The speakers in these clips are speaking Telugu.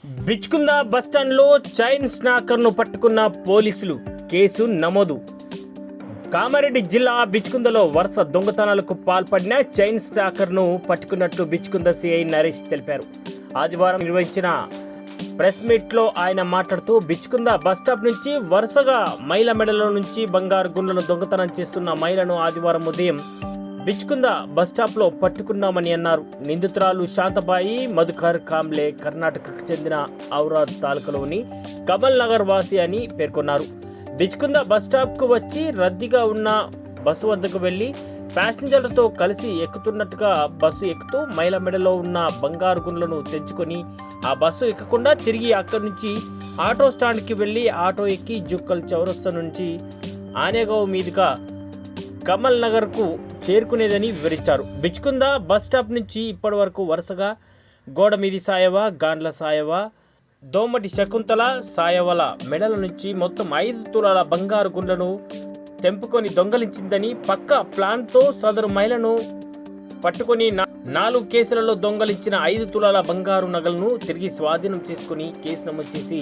బిచ్కుంద బస్టాండ్లో చైన్ స్నాకర్ను పట్టుకున్న పోలీసులు, కేసు నమోదు. కామారెడ్డి జిల్లా బిచ్కుందలో వరుస దొంగతనాలకు పాల్పడిన చైన్ స్నాకర్ను పట్టుకున్నట్లు బిచ్కుంద సిఐ నరేష్ తెలిపారు. ఆదివారం నిర్వహించిన ప్రెస్ మీట్లో ఆయన మాట్లాడుతూ, బిచ్కుంద బస్టాప్ నుంచి వరుసగా మహిళ మెడలో నుంచి బంగారు గుండ్లను దొంగతనం చేస్తున్న మహిళను ఆదివారం ఉదయం బిచ్కుంద బస్టాప్లో పట్టుకున్నామని అన్నారు. నిందితురాలు శాంతబాయి మధుకర్ కాంబ్లే కర్ణాటకకు చెందిన ఔరాద్ తాలూకాలోని కమల్ నగర్ వాసి అని పేర్కొన్నారు. బిచ్కుంద బస్టాప్కు వచ్చి రద్దీగా ఉన్న బస్సు వద్దకు వెళ్లి ప్యాసింజర్లతో కలిసి ఎక్కుతున్నట్టుగా బస్సు ఎక్కుతూ మహిళ మెడలో ఉన్న బంగారు గుండ్లను తెంచుకొని ఆ బస్సు ఎక్కకుండా తిరిగి అక్కడి నుంచి ఆటో స్టాండ్కి వెళ్లి ఆటో ఎక్కి జుక్కల్ చౌరస్తా నుంచి ఆనేగావ్ మీదుగా కమల్ నగర్కు చేరుకునేదని వివరించారు. బిచ్కుంద బస్ స్టాప్ నుంచి ఇప్పటి వరకు వరుసగా గోడమీది సాయవ, గాండ్ల సాయవ, దోమటి శకుంతల సాయవల మెడల నుంచి మొత్తం 5 తులాల బంగారు గుండ్లను తెంపుకొని దొంగలించిందని, పక్క ప్లాన్తో సదరు మహిళను పట్టుకొని 4 కేసులలో దొంగలించిన 5 తులాల బంగారు నగలను తిరిగి స్వాధీనం చేసుకుని కేసు నమోదు చేసి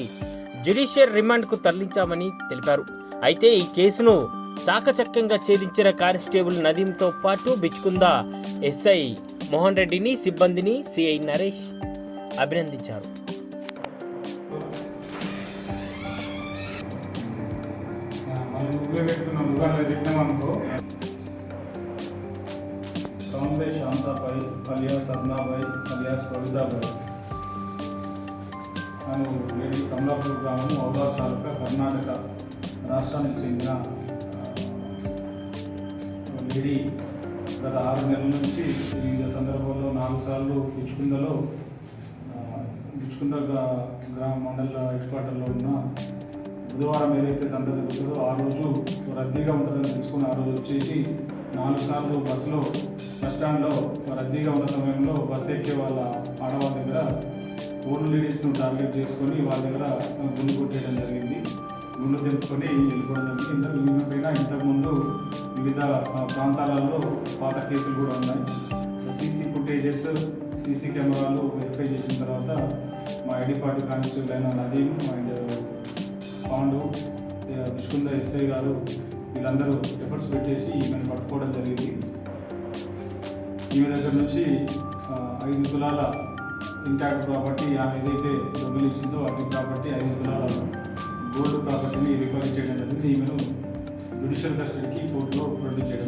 జ్యుడిషియల్ రిమాండ్కు తరలించామని తెలిపారు. అయితే ఈ కేసును చాకచక్యంగా ఛేదించిన కానిస్టేబుల్ నదీంతో పాటు బిచ్కుంద ఎస్ఐ మోహన్ రెడ్డిని, సిబ్బందిని సిఐ నరేష్ అభినందించారు. శాంతాబాయి అలియాస్ అర్నాబాయి అలియాస్ కవితాబాయి అని లేడీ కమలాపూర్ గ్రామం, ఔరాద్ తాలూకా, కర్ణాటక రాష్ట్రానికి చెందిన లేడీ గత 6 నెలల నుంచి వివిధ సందర్భాల్లో 4 సార్లు బిచ్కుంద గ్రామ మండల హెడ్ క్వార్టర్లో ఉన్న బుధవారం ఏదైతే సంత జరుగుతుందో ఆ రోజు రద్దీగా ఉంటుందని తెలుసుకుని ఆ రోజు వచ్చేసి 4 సార్లు బస్సులో బస్టాండ్లో రద్దీగా ఉన్న సమయంలో బస్సు ఎక్కే వాళ్ళ ఆడవాళ్ళ దగ్గర ఓల్డ్ లేడీస్ను టార్గెట్ చేసుకొని వాళ్ళ దగ్గర గుండు కొట్టేయడం జరిగింది. గుండు తెంపుకొని వెళ్ళిపోవడం జరిగింది. ఈమెపైన ఇంతకుముందు వివిధ ప్రాంతాలలో పాత కేసులు కూడా ఉన్నాయి. సీసీ ఫుటేజెస్, సీసీ కెమెరాలు వెరిఫై చేసిన తర్వాత మా ఐడి పార్టీ కానిస్టేబుల్ అయిన నదీం అండ్ పాండు, బిచ్కుంద ఎస్ఐ గారు వీళ్ళందరూ ఎఫర్ట్స్ పెట్టేసి ఈమెను పట్టుకోవడం జరిగింది. ఈమె దగ్గర నుంచి 5 తులాల ఇంటాక్ట్ ప్రాపర్టీ, ఆమె ఏదైతే దొంగిలించిందో అది ప్రాపర్టీ 5 తులాల గోల్డ్ ప్రాపర్టీని రికవరీ చేయడం జరిగింది. ఈమెను జ్యుడిషియల్ కస్టడీకి కోర్టులో ప్రొడ్యూస్ చేయడం